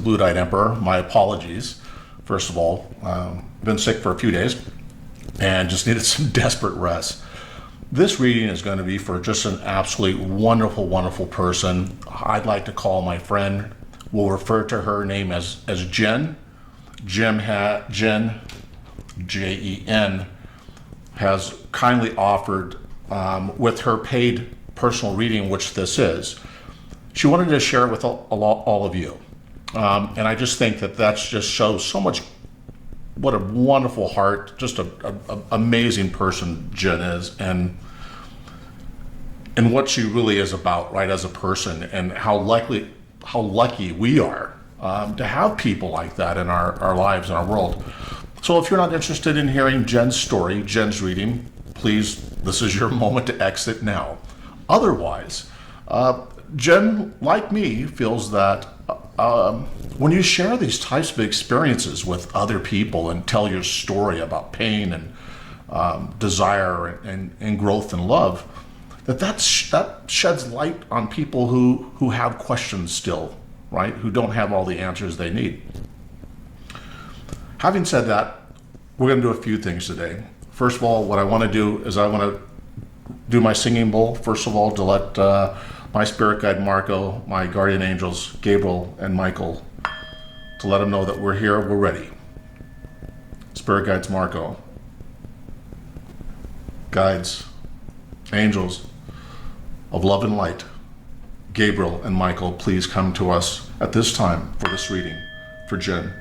Blue-Eyed Emperor. My apologies. First of all, been sick for a few days and just needed some desperate rest. This reading is going to be for just an absolutely wonderful, wonderful person. I'd like to call my friend. We'll refer to her name as Jen. Jen, Jen, has kindly offered, with her paid personal reading, which this is, she wanted to share it with all of you. And I just think that just shows so much, what a wonderful heart, just an amazing person Jen is, and what she really is about, right, as a person, and how lucky we are to have people like that in our lives and our world. So if you're not interested in hearing Jen's story, Jen's reading, please, this is your moment to exit now. Otherwise, Jen, like me, feels that when you share these types of experiences with other people and tell your story about pain and desire and growth and love, that sheds light on people who have questions still, right? Who don't have all the answers they need. Having said that, we're going to do a few things today. First of all, what I want to do is I want to do my singing bowl, first of all, to let my spirit guide Marco, my guardian angels, Gabriel and Michael, to let them know that we're here, we're ready. Spirit guides Marco, guides, angels of love and light, Gabriel and Michael, please come to us at this time for this reading for Jen.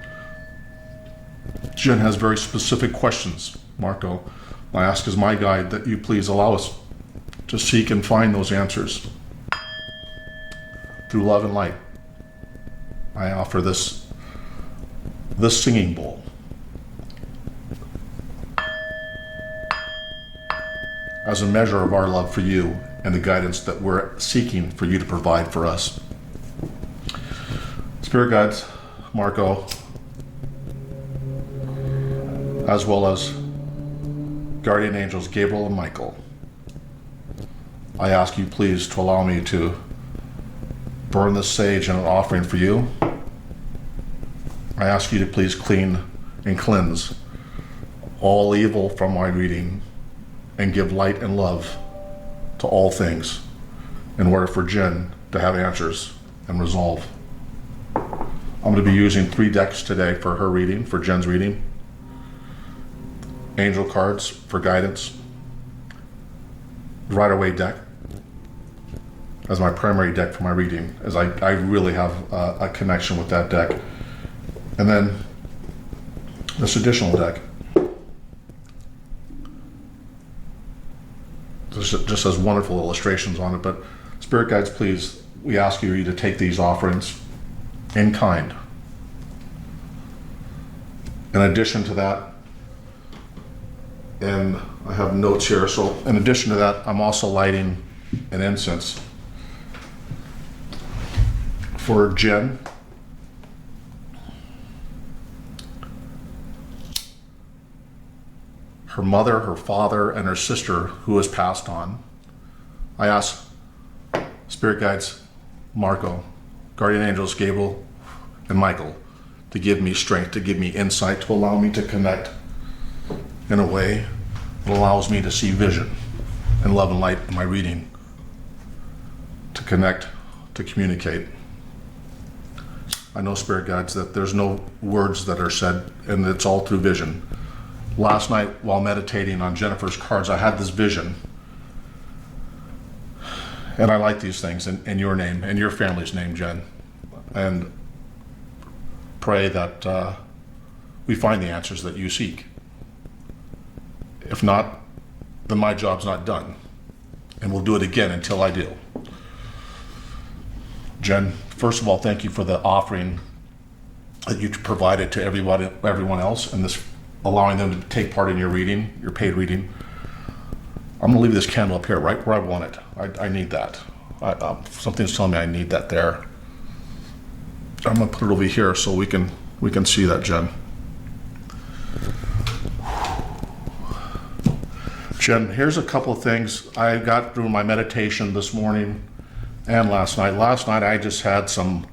Jen has very specific questions, Marco. I ask as my guide that you please allow us to seek and find those answers through love and light. I offer this singing bowl as a measure of our love for you and the guidance that we're seeking for you to provide for us. Spirit guides, Marco, as well as guardian angels Gabriel and Michael, I ask you please to allow me to burn this sage in an offering for you. I ask you to please clean and cleanse all evil from my reading and give light and love to all things in order for Jen to have answers and resolve. I'm going to be using 3 decks today for her reading, for Jen's reading. Angel cards for guidance. Rider-Waite deck as my primary deck for my reading, as I really have a connection with that deck. And then this additional deck just has wonderful illustrations on it. But Spirit guides, please, we ask you to take these offerings in kind. In addition to that, and I have notes here, so in addition to that, I'm also lighting an incense for Jen, her mother, her father, and her sister who has passed on. I ask Spirit guides Marco, guardian angels Gabriel and Michael to give me strength, to give me insight, to allow me to connect in a way that allows me to see vision and love and light in my reading, to connect, to communicate. I know, Spirit guides, that there's no words that are said, and it's all through vision. Last night, while meditating on Jennifer's cards, I had this vision. And I like these things in your name, in your family's name, Jen. And pray that we find the answers that you seek. If not, then my job's not done. And we'll do it again until I do. Jen, first of all, thank you for the offering that you provided to everyone else, and this allowing them to take part in your reading, your paid reading. I'm gonna leave this candle up here, right where I want it. I need that. Something's telling me I need that there. I'm gonna put it over here so we can see that, Jen. Jen, here's a couple of things I got through my meditation this morning and last night. Last night I just had some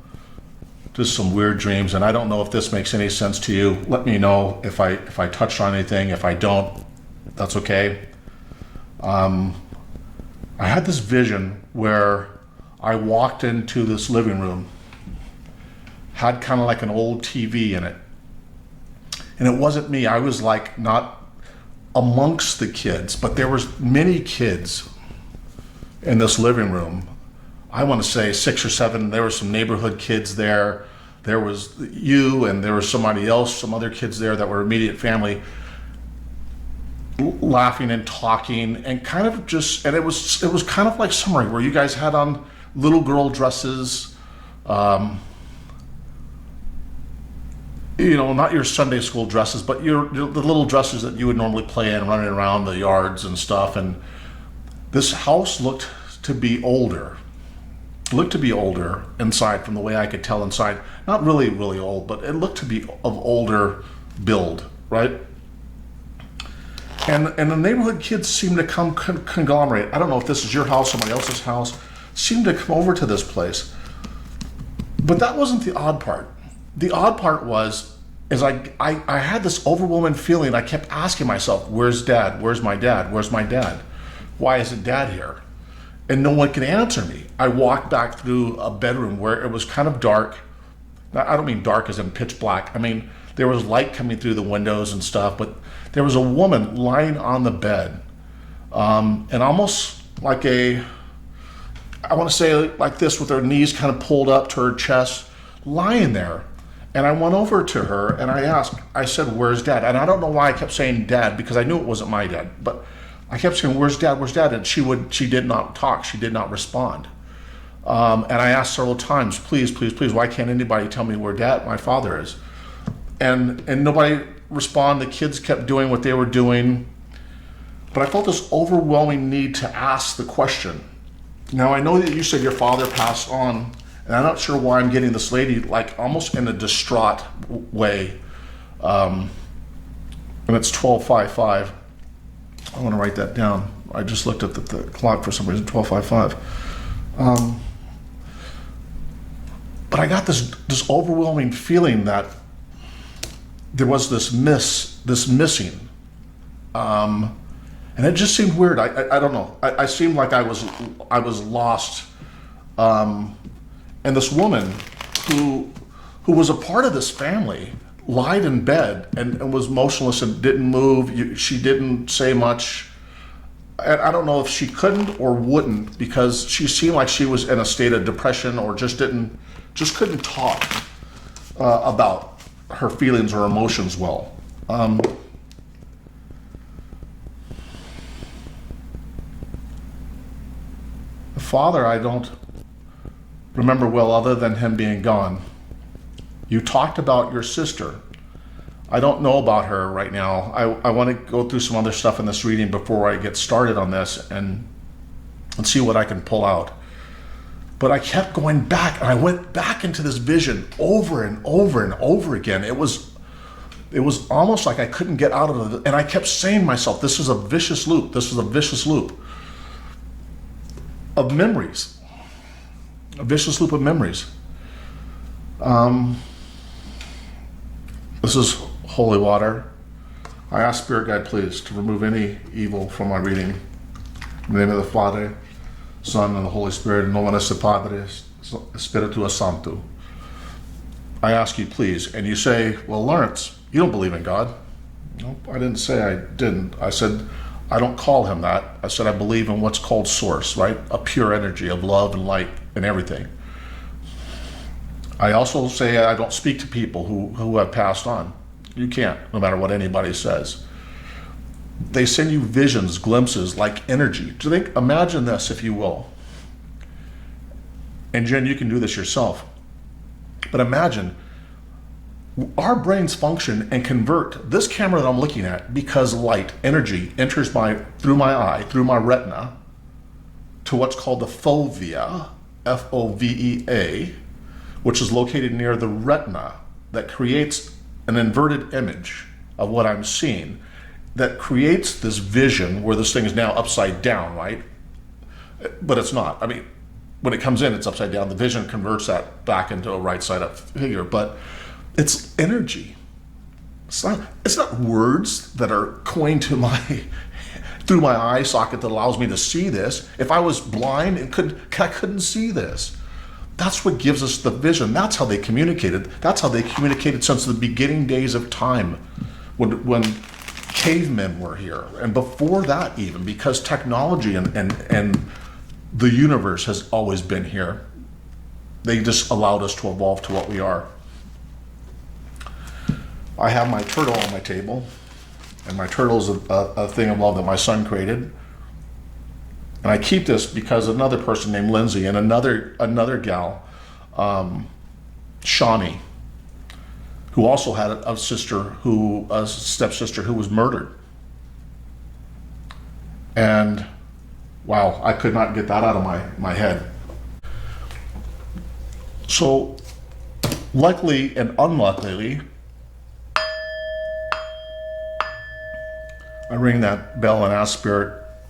just some weird dreams, and I don't know if this makes any sense to you. Let me know if I touched on anything. If I don't, that's okay. I had this vision where I walked into this living room, had kind of like an old TV in it, and it wasn't me. I was like not amongst the kids, but there was many kids in this living room. I want to say 6 or 7. There were some neighborhood kids there. There was you, and there was somebody else, some other kids there that were immediate family, laughing and talking, and kind of just, and it was kind of like summer, where you guys had on little girl dresses, not your Sunday school dresses, but the little dresses that you would normally play in, running around the yards and stuff. And this house looked to be older inside, from the way I could tell inside. Not really, really old, but it looked to be of older build, right? And the neighborhood kids seemed to come conglomerate. I don't know if this is your house, somebody else's house, seemed to come over to this place. But that wasn't the odd part. The odd part was I had this overwhelming feeling. I kept asking myself, where's Dad? Where's my dad? Where's my dad? Why isn't Dad here? And no one could answer me. I walked back through a bedroom where it was kind of dark. Now, I don't mean dark as in pitch black. I mean, there was light coming through the windows and stuff, but there was a woman lying on the bed, and almost like I want to say like this, with her knees kind of pulled up to her chest, lying there. And I went over to her and I said, where's Dad? And I don't know why I kept saying Dad, because I knew it wasn't my dad, but I kept saying, where's Dad, where's Dad? And she did not talk, she did not respond. And I asked several times, please, please, please, why can't anybody tell me where my father is? And nobody responded. The kids kept doing what they were doing. But I felt this overwhelming need to ask the question. Now, I know that you said your father passed on, and I'm not sure why I'm getting this lady like almost in a distraught way. And it's 12:55. I want to write that down. I just looked at the clock for some reason, 12:55. But I got this overwhelming feeling that there was this missing. And it just seemed weird. I don't know. I seemed like I was lost. And this woman who was a part of this family lied in bed and was motionless and didn't move. She didn't say much. And I don't know if she couldn't or wouldn't, because she seemed like she was in a state of depression, or just couldn't talk about her feelings or emotions well. The father, I don't remember well, other than him being gone. You talked about your sister. I don't know about her right now. I want to go through some other stuff in this reading before I get started on this and see what I can pull out. But I kept going back, and I went back into this vision over and over and over again. It was almost like I couldn't get out of it. And I kept saying to myself, this is a vicious loop. This is a vicious loop of memories. A vicious loop of memories. This is holy water. I ask Spirit Guide, please, to remove any evil from my reading. In the name of the Father, Son, and the Holy Spirit, in nomine Padre, Spiritus Sancto. I ask you, please. And you say, well, Lawrence, you don't believe in God. Nope, I didn't say I didn't. I said, I don't call him that. I said, I believe in what's called source, right? A pure energy of love and light and everything. I also say I don't speak to people who have passed on. You can't, no matter what anybody says. They send you visions, glimpses, like energy. Imagine this, if you will. And Jen, you can do this yourself. But imagine our brains function and convert this camera that I'm looking at, because light, energy, enters through my eye, through my retina, to what's called the fovea, F-O-V-E-A, which is located near the retina, that creates an inverted image of what I'm seeing, that creates this vision where this thing is now upside down, right? But it's not. I mean, when it comes in, it's upside down. The vision converts that back into a right side up figure, but it's energy. It's not words that are coined to through my eye socket that allows me to see this. If I was blind and I couldn't see this. That's what gives us the vision. That's how they communicated. That's how they communicated since the beginning days of time, when cavemen were here, and before that even, because technology and the universe has always been here. They just allowed us to evolve to what we are. I have my turtle on my table, and my turtle is a thing of love that my son created. And I keep this because another person named Lindsay and another gal, Shawnee, who also had a stepsister who was murdered. And wow, I could not get that out of my head. So luckily and unluckily, I ring that bell and ask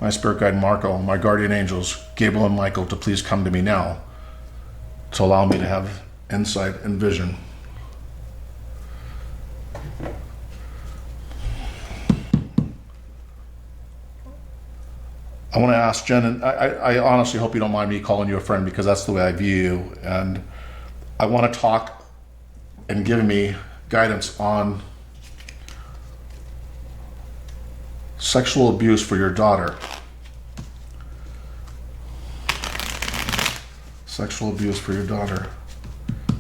my spirit guide Marco, my guardian angels, Gabriel and Michael, to please come to me now to allow me to have insight and vision. I want to ask Jen, and I honestly hope you don't mind me calling you a friend, because that's the way I view you, and I want to talk and give me guidance on sexual abuse for your daughter. Sexual abuse for your daughter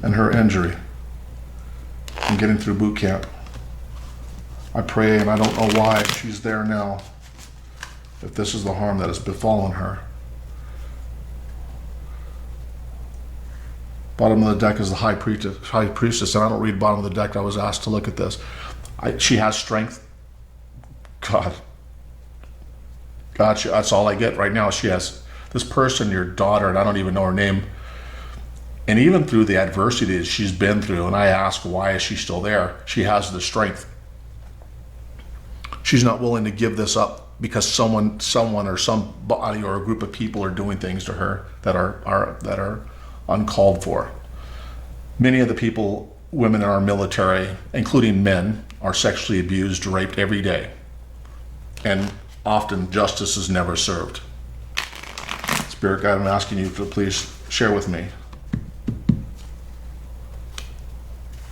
and her injury and getting through boot camp. I pray, and I don't know why she's there now, if this is the harm that has befallen her. Bottom of the deck is the high priestess, and I don't read bottom of the deck. I was asked to look at this. She has strength. God, that's all I get right now. She has this person, your daughter, and I don't even know her name. And even through the adversity that she's been through, and I ask, why is she still there? She has the strength. She's not willing to give this up because someone or somebody or a group of people are doing things to her that are uncalled for. Many of the people, women in our military, including men, are sexually abused, raped every day. And often justice is never served. Spirit guide, I'm asking you to please share with me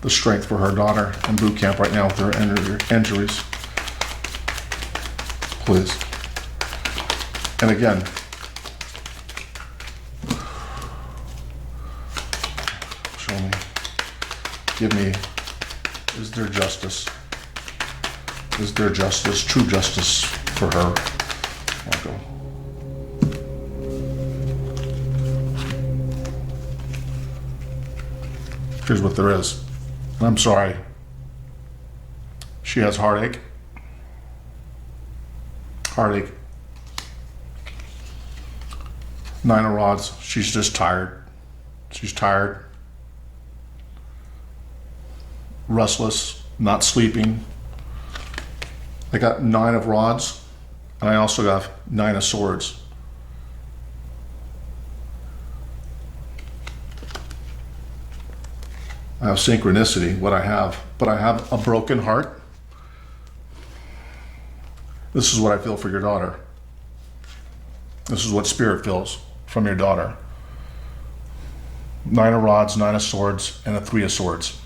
the strength for her daughter in boot camp right now with her injuries. Please. And again, show me, give me, is there justice? Is there justice, true justice for her? Marco. Here's what there is. I'm sorry. She has heartache. Heartache. 9 of rods. She's just tired. She's tired. Restless. Not sleeping. I got 9 of rods, and I also got 9 of swords. I have synchronicity, what I have, but I have a broken heart. This is what I feel for your daughter. This is what spirit feels from your daughter. 9 of rods, 9 of swords, and a 3 of swords.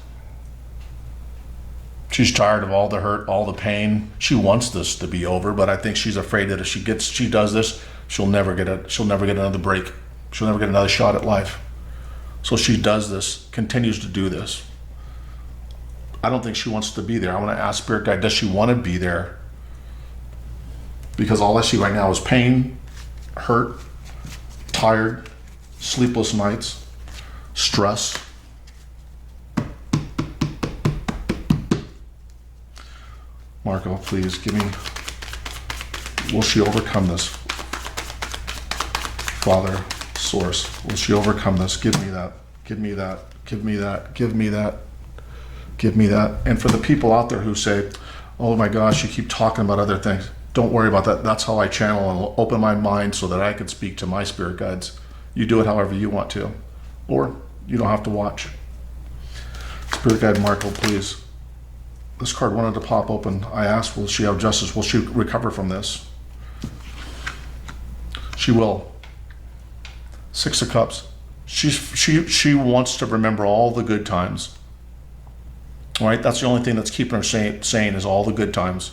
She's tired of all the hurt, all the pain. She wants this to be over, but I think she's afraid that if she does this, she'll never get another break. She'll never get another shot at life. So she does this, continues to do this. I don't think she wants to be there. I want to ask Spirit Guide, does she want to be there? Because all I see right now is pain, hurt, tired, sleepless nights, stress. Marco, please give me, will she overcome this? Father, Source, will she overcome this? Give me that, give me that, give me that, give me that, give me that. And for the people out there who say, oh my gosh, you keep talking about other things. Don't worry about that. That's how I channel and open my mind so that I can speak to my spirit guides You do it however you want to, or you don't have to watch. Spirit Guide Marco, please. This card wanted to pop open. I asked, will she have justice? Will she recover from this? She will. Six of Cups. She wants to remember all the good times. All right, that's the only thing that's keeping her sane is all the good times.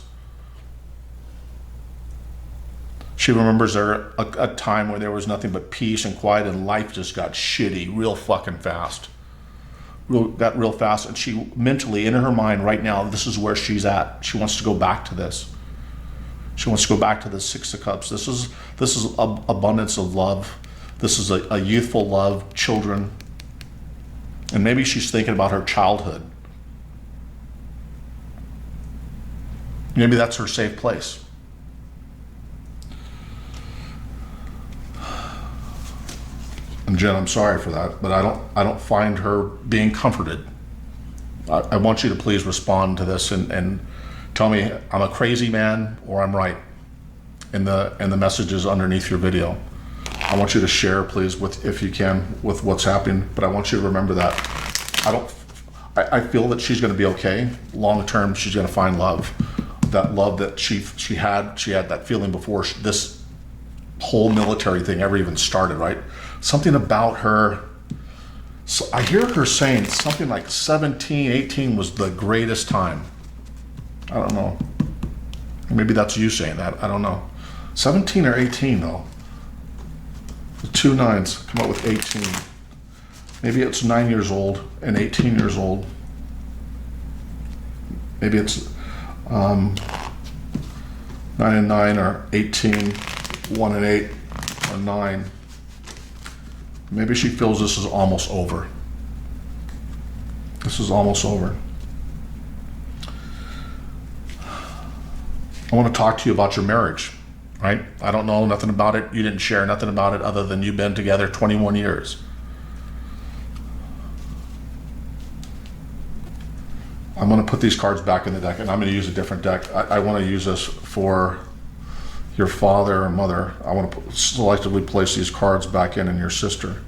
She remembers there a time where there was nothing but peace and quiet, and life just got shitty real fucking fast. Got real fast, and she mentally, in her mind right now, this is where she's at. She wants to go back to this. She wants to go back to the Six of Cups. This is abundance of love. This is a youthful love, children. And maybe she's thinking about her childhood. Maybe that's her safe place. And Jen, I'm sorry for that, but I don't find her being comforted. I want you to please respond to this and tell me I'm a crazy man or I'm right in the messages underneath your video. I want you to share, please, if you can, with what's happening. But I want you to remember that I feel that she's going to be okay. Long term, she's going to find love. That love that she had that feeling before this whole military thing ever even started, right? Something about her, so I hear her saying something like 17, 18 was the greatest time. I don't know. Maybe that's you saying that. I don't know. 17 or 18 though. The two nines come up with 18. Maybe it's 9 years old and 18 years old. Maybe it's 9 and 9 or 18, 1 and 8 or 9. Maybe she feels this is almost over. This is almost over. I want to talk to you about your marriage, right? I don't know nothing about it. You didn't share nothing about it other than you've been together 21 years. I'm going to put these cards back in the deck, and I'm going to use a different deck. I want to use this for your father or mother. I want to selectively place these cards back in your sister.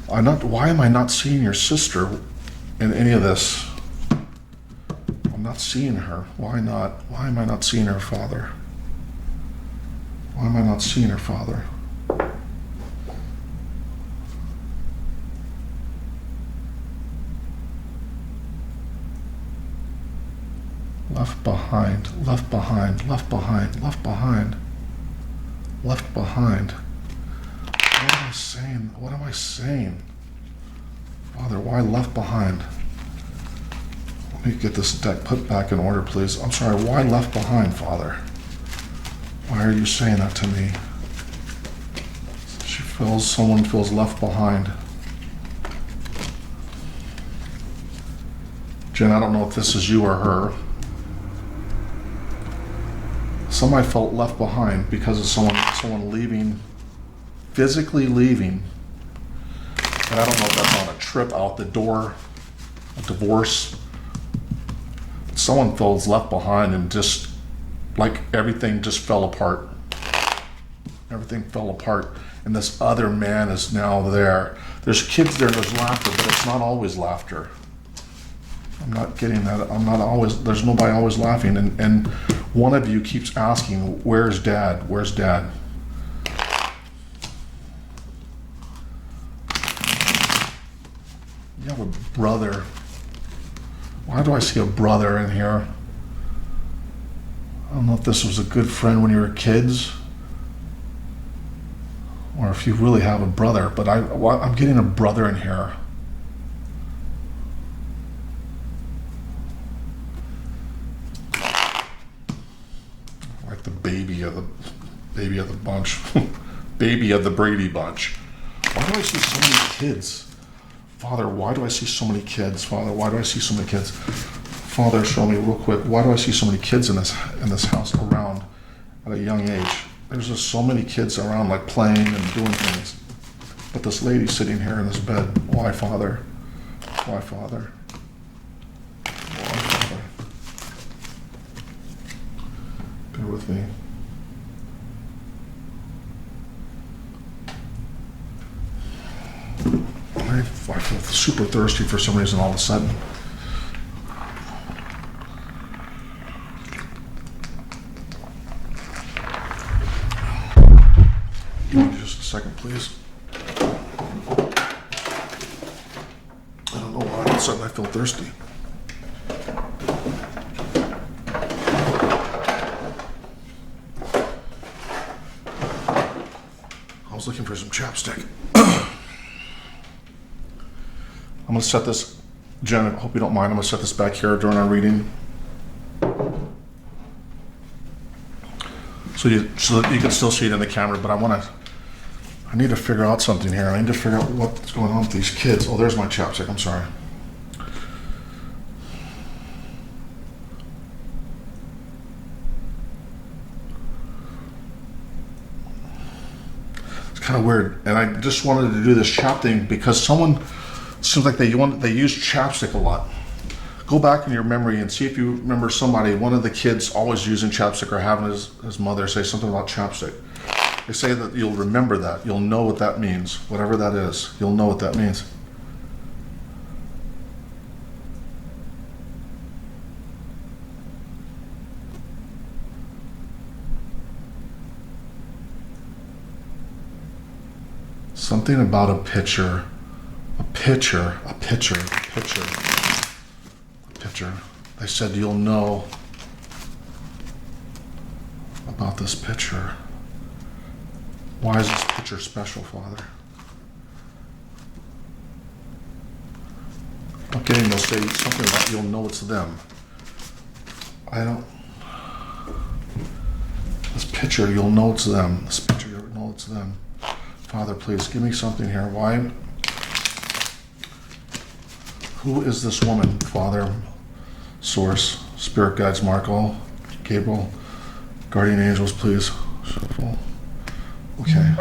Why am I not seeing your sister in any of this? I'm not seeing her. Why not? Why am I not seeing her father? Why am I not seeing her father? Left behind, left behind, left behind, left behind, left behind. What am I saying? What am I saying? Father, why left behind? Let me get this deck put back in order, please. I'm sorry, why left behind, Father? Why are you saying that to me? Someone feels left behind. Jen, I don't know if this is you or her. Somebody felt left behind because of someone leaving, physically leaving. And I don't know if that's on a trip out the door, a divorce. Someone feels left behind and just like everything just fell apart. Everything fell apart. And this other man is now there. There's kids there, there's laughter, but it's not always laughter. I'm not getting that. There's nobody always laughing. And one of you keeps asking, where's dad? Where's dad? You have a brother. Why do I see a brother in here? I don't know if this was a good friend when you were kids, or if you really have a brother, but I'm getting a brother in here. Like the baby of the bunch. Baby of the Brady bunch. Why do I see so many kids? Father, why do I see so many kids? Father, why do I see so many kids? Father, show me real quick. Why do I see so many kids in this house around at a young age? There's just so many kids around, like playing and doing things. But this lady sitting here in this bed. Why, Father? Why, Father? Why, Father? Bear with me. I feel super thirsty for some reason all of a sudden. Give me just a second, please. I don't know why all of a sudden I feel thirsty. I was looking for some chapstick. I'm going to set this, Jen, I hope you don't mind, I'm going to set this back here during our reading. So that you can still see it in the camera, but I need to figure out something here. I need to figure out what's going on with these kids. Oh, there's my chapstick, I'm sorry. It's kind of weird, and I just wanted to do this chap thing because someone, seems like they use chapstick a lot. Go back in your memory and see if you remember somebody, one of the kids always using chapstick or having his mother say something about chapstick. They say that you'll remember that. You'll know what that means. Whatever that is, you'll know what that means. Something about a picture. A picture. They said you'll know about this picture. Why is this picture special, Father? I'm getting they'll say something about you'll know it's them. This picture, you'll know it's them. This picture, you'll know it's them. Father, please give me something here. Why? Who is this woman, Father? Source, Spirit Guides, Marco, Gabriel, Guardian Angels, please. Shuffle. Okay.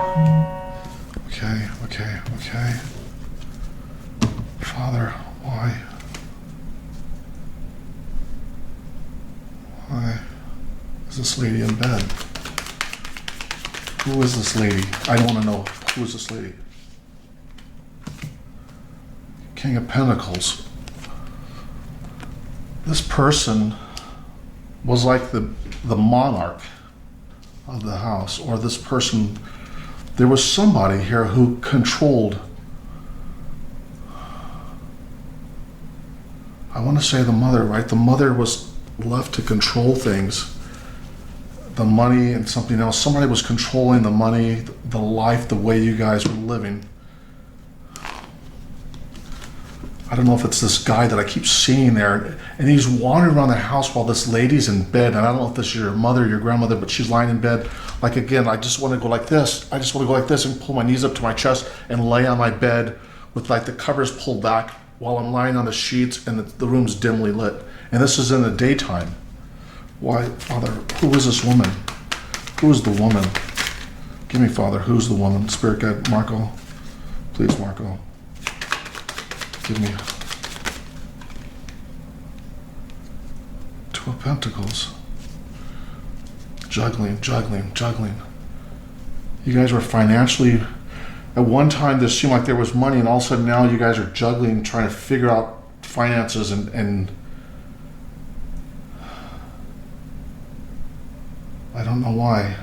Father, why? Why is this lady in bed? Who is this lady? I don't want to know. Who is this lady? King of Pentacles. This person was like the monarch of the house, or this person, there was somebody here who controlled, I want to say the mother, right? The mother was left to control things, the money and something else. Somebody was controlling the money, the life, the way you guys were living. I don't know if it's this guy that I keep seeing there, and he's wandering around the house while this lady's in bed, and I don't know if this is your mother, your grandmother, but she's lying in bed. Like, again, I just want to go like this. I just want to go like this and pull my knees up to my chest and lay on my bed with like the covers pulled back while I'm lying on the sheets and the room's dimly lit. And this is in the daytime. Why, Father, who is this woman? Who is the woman? Give me, Father, who's the woman? Spirit guide, Marco. Please, Marco. Give me Two of Pentacles. Juggling. You guys were financially, at one time this seemed like there was money, and all of a sudden now you guys are juggling, trying to figure out finances and I don't know why.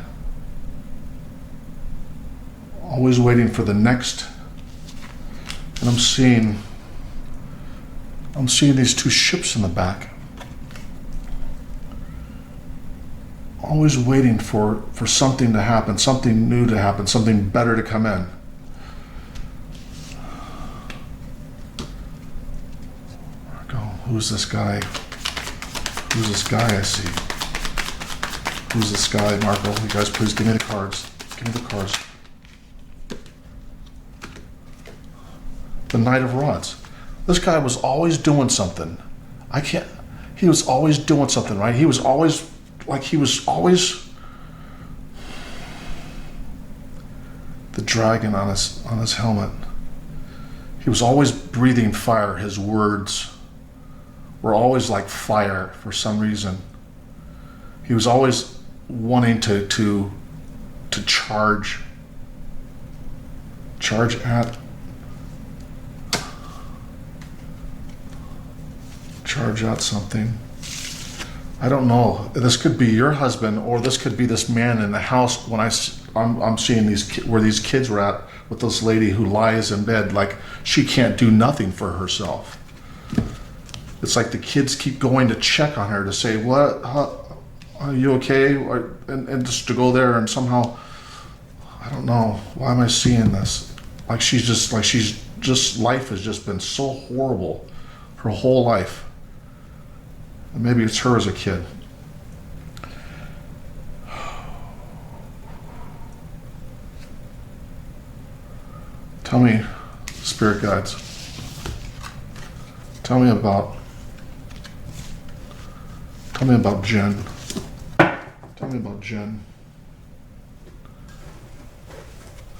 Always waiting for the next, and I'm seeing these two ships in the back. Always waiting for something to happen, something new to happen, something better to come in. Marco, who's this guy? Who's this guy I see? Who's this guy, Marco? You guys, please give me the cards. Give me the cards. The Knight of Rods. This guy was always doing something. He was always doing something, right? He was always the dragon on his helmet. He was always breathing fire. His words were always like fire for some reason. He was always wanting to charge at charge out something. I don't know. This could be your husband, or this could be this man in the house. When I'm seeing where these kids were at with this lady who lies in bed like she can't do nothing for herself. It's like the kids keep going to check on her to say, "What? Are you okay?" And just to go there and somehow, I don't know. Why am I seeing this? Like she's just life has just been so horrible, her whole life. And maybe it's her as a kid. Tell me, spirit guides. Tell me about Jen. Tell me about Jen.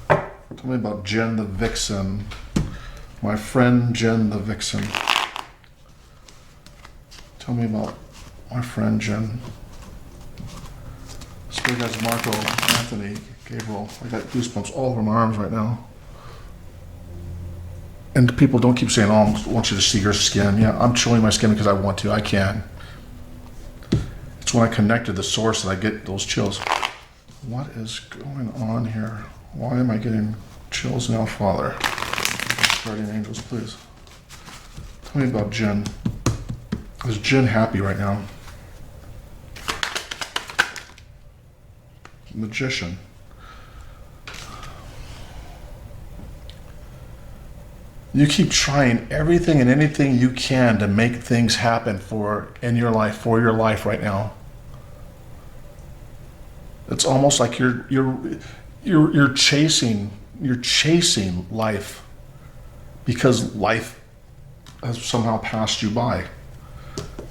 Tell me about Jen the Vixen. My friend Jen the Vixen. Tell me about my friend Jen. Spirit guides Marco, Anthony, Gabriel. I got goosebumps all over my arms right now. And people don't keep saying, "Oh, I want you to see your skin." Yeah, I'm showing my skin because I want to. I can. It's when I connect to the source that I get those chills. What is going on here? Why am I getting chills now, Father? Guardian angels, please. Tell me about Jen. Is Jen happy right now? Magician. You keep trying everything and anything you can to make things happen for your life right now. It's almost like you're chasing life because life has somehow passed you by.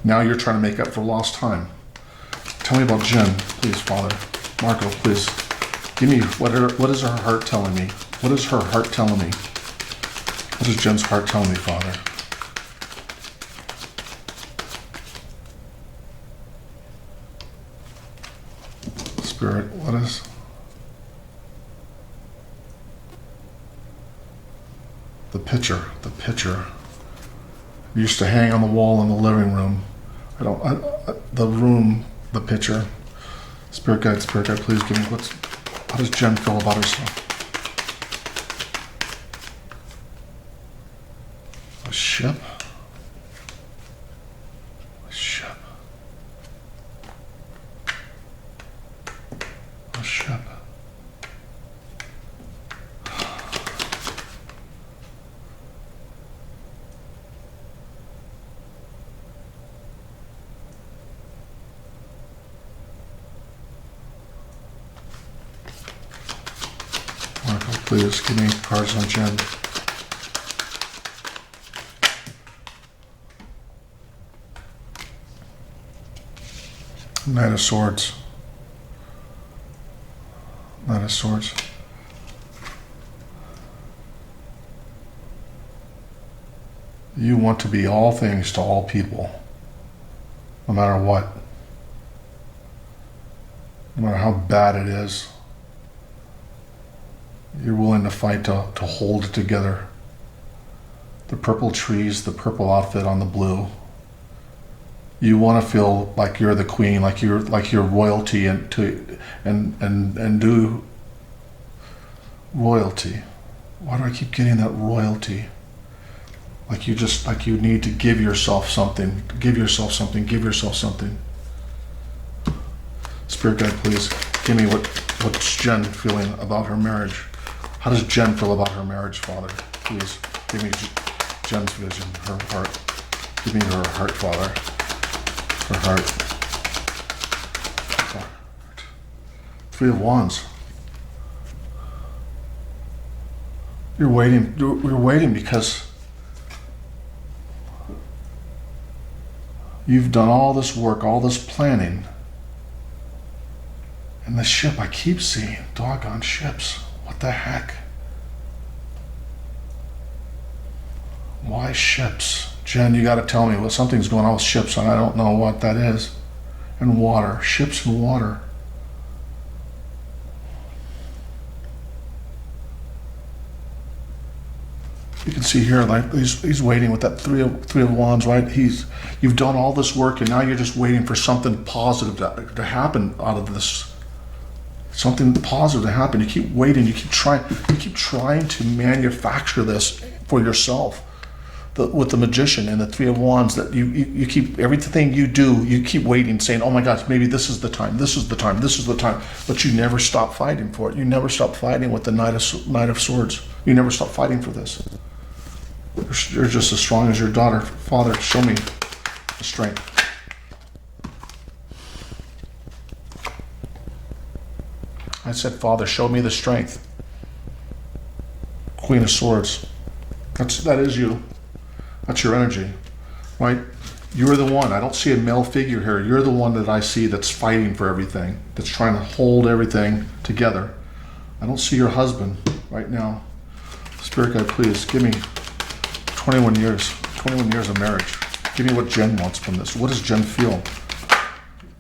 Now you're trying to make up for lost time. Tell me about Jen, please, Father. Marco, please. Give me what is her heart telling me? What is her heart telling me? What is Jen's heart telling me, Father? Spirit, what is? The picture. It used to hang on the wall in the living room. The picture. Spirit guide, please give me how does Jen feel about herself? A ship? A ship. A ship. Marco, please give me cards on Jen. Knight of Swords. Knight of Swords. You want to be all things to all people, no matter what. No matter how bad it is. You're willing to fight to hold it together. The purple trees, the purple outfit on the blue. You want to feel like you're the queen, like you're royalty, and do royalty. Why do I keep getting that royalty? Like you need to give yourself something. Give yourself something. Give yourself something. Spirit guide, please give me what's Jen feeling about her marriage. How does Jen feel about her marriage, Father? Please give me Jen's vision, her heart. Give me her heart, Father. Her heart. Three of Wands. You're waiting because you've done all this work, all this planning. And the ship, I keep seeing doggone ships. What the heck? Why ships? Jen, you got to tell me. Well, something's going on with ships, and I don't know what that is. And water. Ships and water. You can see here, like he's waiting with that three of wands, right? You've done all this work, and now you're just waiting for something positive to happen out of this. Something positive to happen. You keep waiting. You keep trying to manufacture this for yourself. With the magician and the three of wands, that you keep everything you do. You keep waiting, saying, "Oh my gosh, maybe this is the time. This is the time. This is the time." But you never stop fighting for it. You never stop fighting with the Knight of Swords. You never stop fighting for this. You're just as strong as your daughter. Father, show me the strength. I said, Father, show me the strength. Queen of Swords. That is you. That's your energy, right? You're the one. I don't see a male figure here. You're the one that I see that's fighting for everything, that's trying to hold everything together. I don't see your husband right now. Spirit guide, please give me 21 years of marriage. Give me what Jen wants from this. What does Jen feel?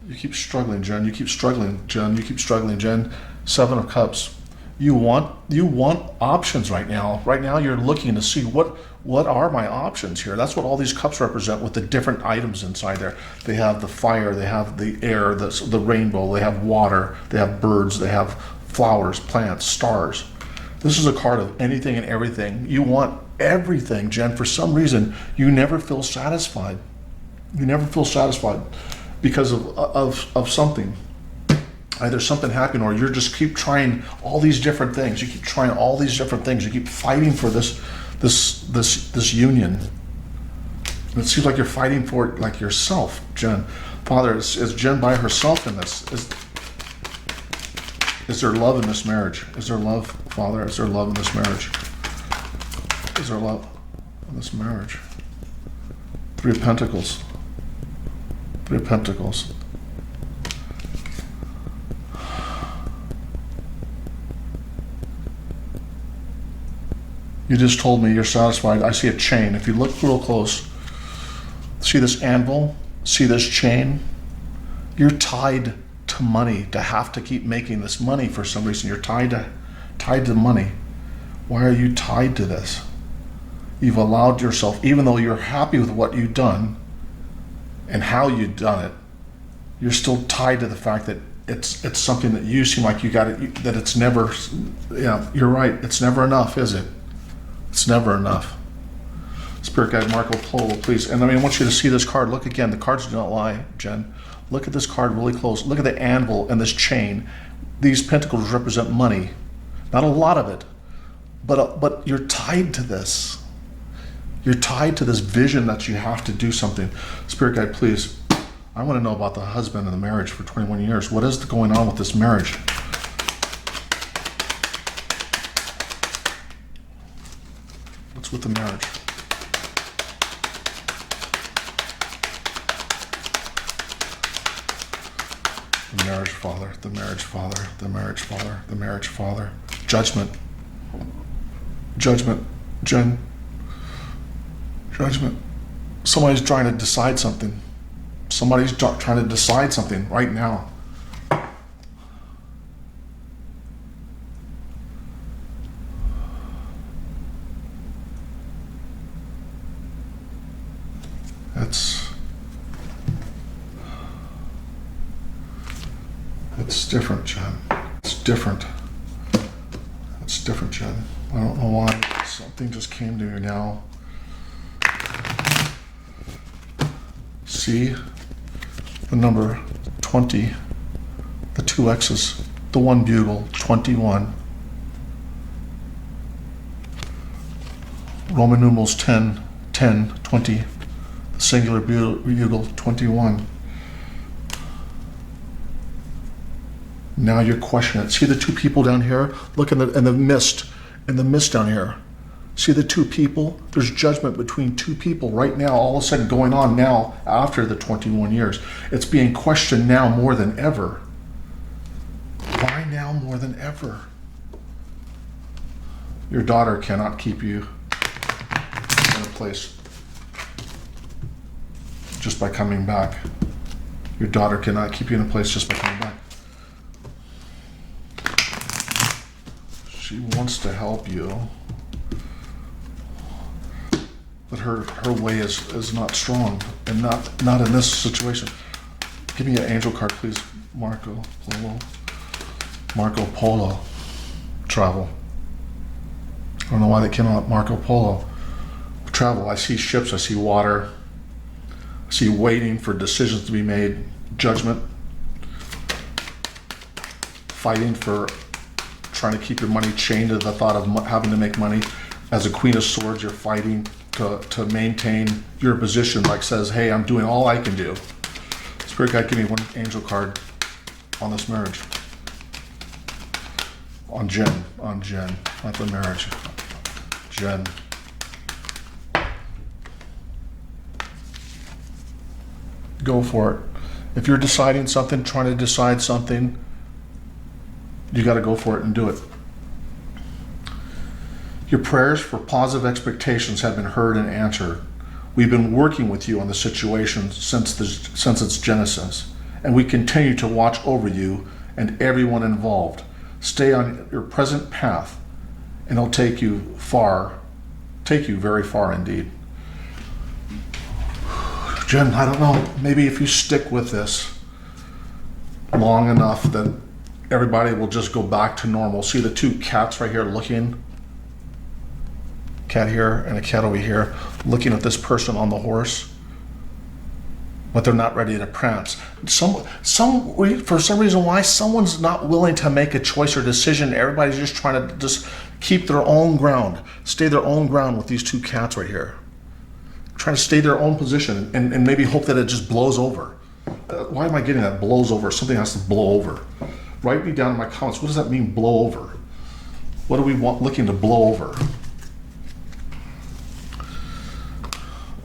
You keep struggling, Jen. You keep struggling, Jen. You keep struggling, Jen. 7 of Cups. You want options right now. Right now you're looking to see what are my options here. That's what all these cups represent, with the different items inside there. They have the fire, they have the air, the rainbow, they have water, they have birds, they have flowers, plants, stars. This is a card of anything and everything. You want everything, Jen. For some reason, you never feel satisfied. You never feel satisfied because of something. Either something happened, or you just keep trying all these different things. You keep trying all these different things. You keep fighting for this union. And it seems like you're fighting for it like yourself, Jen. Father, is Jen by herself in this? Is there love in this marriage? Is there love, Father? Is there love in this marriage? Is there love in this marriage? 3 of Pentacles. 3 of Pentacles. You just told me you're satisfied. I see a chain. If you look real close, see this anvil? See this chain? You're tied to money, to have to keep making this money for some reason. You're tied to money. Why are you tied to this? You've allowed yourself, even though you're happy with what you've done and how you've done it, you're still tied to the fact that it's something that you seem like you got it, that it's never, yeah, you're right. It's never enough, is it? It's never enough. Spirit guide Marco Polo, please. And I want you to see this card. Look again. The cards do not lie, Jen. Look at this card really close. Look at the anvil and this chain. These pentacles represent money. Not a lot of it, but you're tied to this. You're tied to this vision that you have to do something. Spirit guide, please. I want to know about the husband and the marriage for 21 years. What is going on with this marriage? What's with the marriage? The marriage father, the marriage father, the marriage father, the marriage father. Judgment. Judgment. Jen. Judgment. Somebody's trying to decide something. Somebody's trying to decide something right now. It's different, Jen. It's different. It's different, Jen. I don't know why. Something just came to me now. See the number 20, the 2 X's, the 1 bugle, 21. Roman numerals 10, 10, 20. The singular bugle, 21. Now you're questioning it. See the 2 people down here? Look in the mist down here. See the 2 people? There's judgment between 2 people right now, all of a sudden going on now after the 21 years. It's being questioned now more than ever. Why now more than ever? Your daughter cannot keep you in a place just by coming back. Your daughter cannot keep you in a place just by coming back. She wants to help you. her way is not strong, and not in this situation. Give me an angel card, please. Marco Polo. Travel. I don't know why they came out Marco Polo. Travel. I see ships. I see water. I see waiting for decisions to be made. Judgment. Fighting for trying to keep your money chained to the thought of having to make money. As a Queen of Swords, you're fighting to maintain your position, like says, hey, I'm doing all I can do. Spirit guide, give me one angel card on this marriage. On Jen, not the marriage. Jen. Go for it. If you're deciding something, trying to decide something, you got to go for it and do it. Your prayers for positive expectations have been heard and answered. We've been working with you on the situation since its genesis, and we continue to watch over you and everyone involved. Stay on your present path, and it'll take you very far indeed. Jen, I don't know, maybe if you stick with this long enough, then everybody will just go back to normal. See the two cats right here looking? Cat here and a cat over here, looking at this person on the horse, but they're not ready to prance. For some reason why someone's not willing to make a choice or decision. Everybody's just trying to just keep their own ground, stay their own ground with these two cats right here. Trying to stay their own position and maybe hope that it just blows over. Why am I getting that? Blows over. Something has to blow over. Write me down in my comments. What does that mean, blow over? What do we want looking to blow over?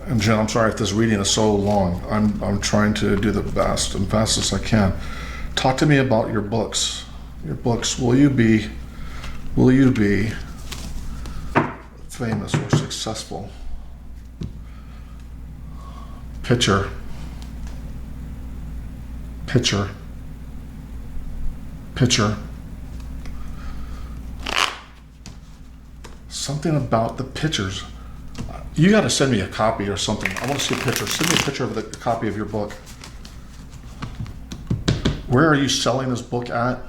And Jen, I'm sorry if this reading is so long. I'm trying to do the best and fastest I can. Talk to me about your books. Your books. Will you be famous or successful? Picture. Something about the pictures. You got to send me a copy or something. I want to see a picture. Send me a picture of a copy of your book. Where are you selling this book at?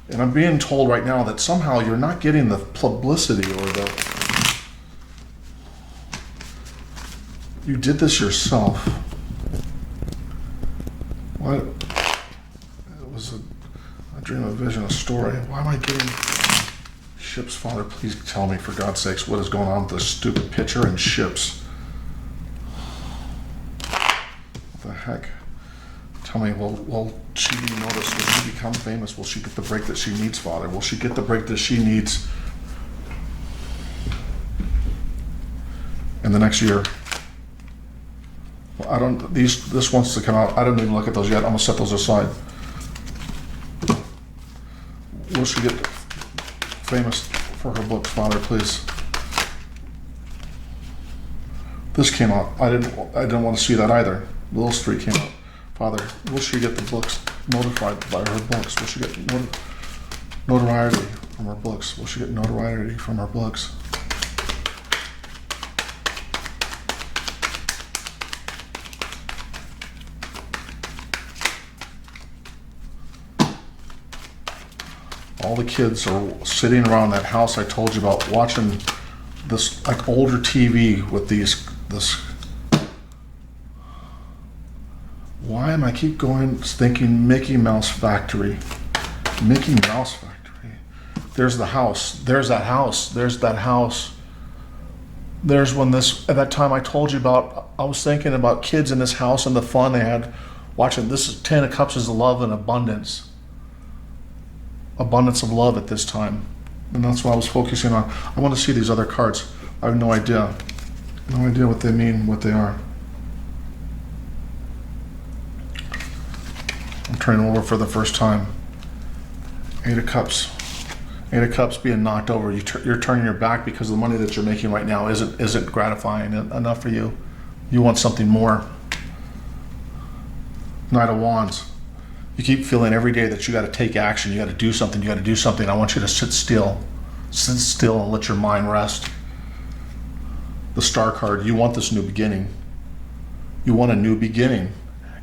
And I'm being told right now that somehow you're not getting the publicity or the... You did this yourself. What? It was a dream, a vision, a story. Why am I getting... Ships, Father, please tell me, for God's sakes, what is going on with this stupid picture and ships? What the heck? Tell me, will she be noticed? Will she become famous? Will she get the break that she needs, Father? Will she get the break that she needs in the next year? Well, I don't, this wants to come out. I didn't even look at those yet. I'm gonna set those aside. Will she get famous for her books, Father, please? This came out. I didn't want to see that either. Little Street came out. Father, will she get the books notified by her books? Will she get notoriety from her books? Will she get notoriety from her books? All the kids are sitting around that house I told you about, watching this like older TV with this. Why am I keep going thinking Mickey Mouse Factory? Mickey Mouse Factory. There's the house. There's that house. There's that house. There's when at that time I told you about, I was thinking about kids in this house and the fun they had watching. This is 10 of Cups is love and abundance. Abundance of love at this time. And that's what I was focusing on. I want to see these other cards. I have no idea. No idea what they mean, what they are. I'm turning over for the first time. 8 of Cups. 8 of Cups being knocked over. You're turning your back because the money that you're making right now isn't gratifying enough for you. You want something more. Knight of Wands. You keep feeling every day that you got to take action. You got to do something. You got to do something. I want you to sit still. Sit still and let your mind rest. The Star card, you want this new beginning. You want a new beginning.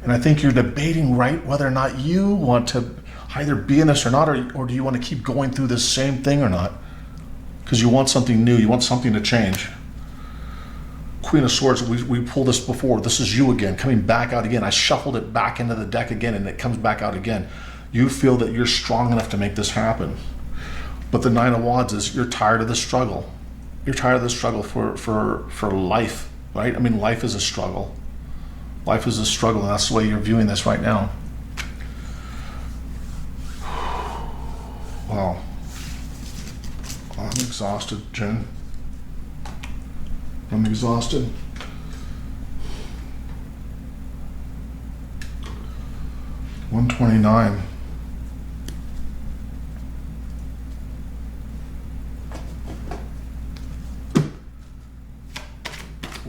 And I think you're debating, right, whether or not you want to either be in this or not, or do you want to keep going through this same thing or not? Because you want something new, you want something to change. Queen of Swords, we pulled this before. This is you again, coming back out again. I shuffled it back into the deck again, and it comes back out again. You feel that you're strong enough to make this happen. But the Nine of Wands is you're tired of the struggle. You're tired of the struggle for life, right? I mean, life is a struggle. Life is a struggle, and that's the way you're viewing this right now. Wow. I'm exhausted, Jen. I'm exhausted. $129.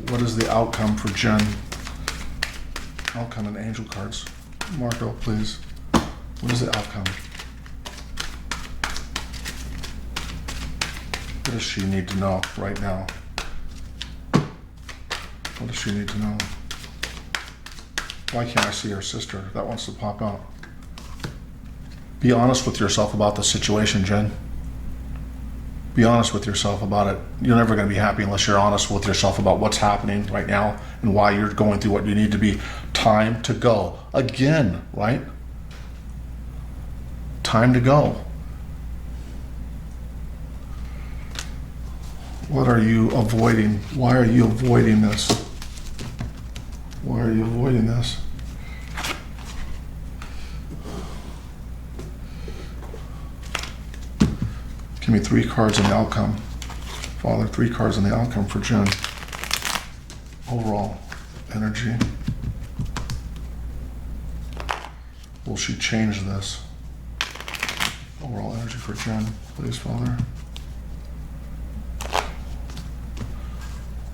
What is the outcome for Jen? Outcome and angel cards. Marco, please. What is the outcome? What does she need to know right now? What does she need to know? Why can't I see her sister? That wants to pop out. Be honest with yourself about the situation, Jen. Be honest with yourself about it. You're never going to be happy unless you're honest with yourself about what's happening right now and why you're going through what you need to be. Time to go. Again, right? Time to go. What are you avoiding? Why are you avoiding this? Why are you avoiding this? Give me 3 cards on the outcome. Father, 3 cards on the outcome for Jen. Overall energy. Will she change this? Overall energy for Jen, please, Father.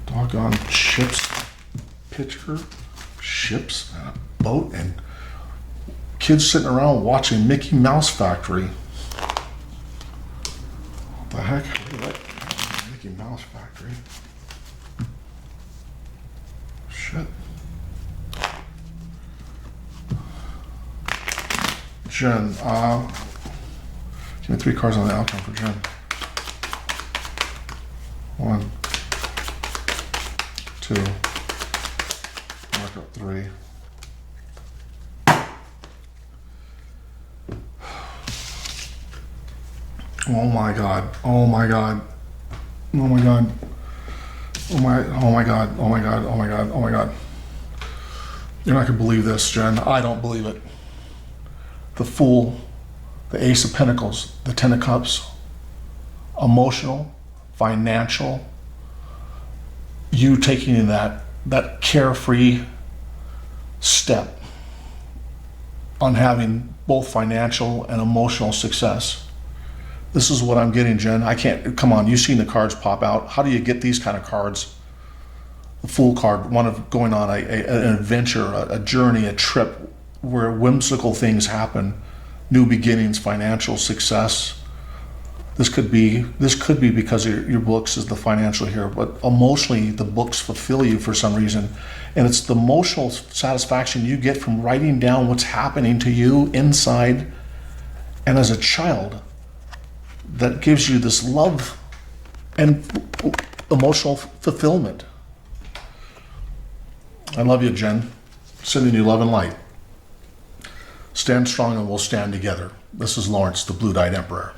Doggone ships, picture, ships, and a boat, and kids sitting around watching Mickey Mouse Factory. What the heck? Look at that Mickey Mouse Factory. Shit. Jen, give me 3 cards on the outcome for Jen. 1, 2, mark up 3. Oh my God, oh my God, oh my God, oh my God, oh my God, oh my God, oh my God. You're not gonna believe this, Jen. I don't believe it. The Fool, the Ace of Pentacles, the Ten of Cups, emotional, financial, you taking that carefree step on having both financial and emotional success. This is what I'm getting, Jen. I can't, come on, you've seen the cards pop out. How do you get these kind of cards? The Fool card, one of going on an adventure, a journey, a trip where whimsical things happen, new beginnings, financial success. This could be because your books is the financial here, but emotionally the books fulfill you for some reason. And it's the emotional satisfaction you get from writing down what's happening to you inside and as a child that gives you this love and emotional fulfillment. I love you, Jen. Sending you love and light. Stand strong and we'll stand together. This is Lawrence, the Blue-Dyed Emperor.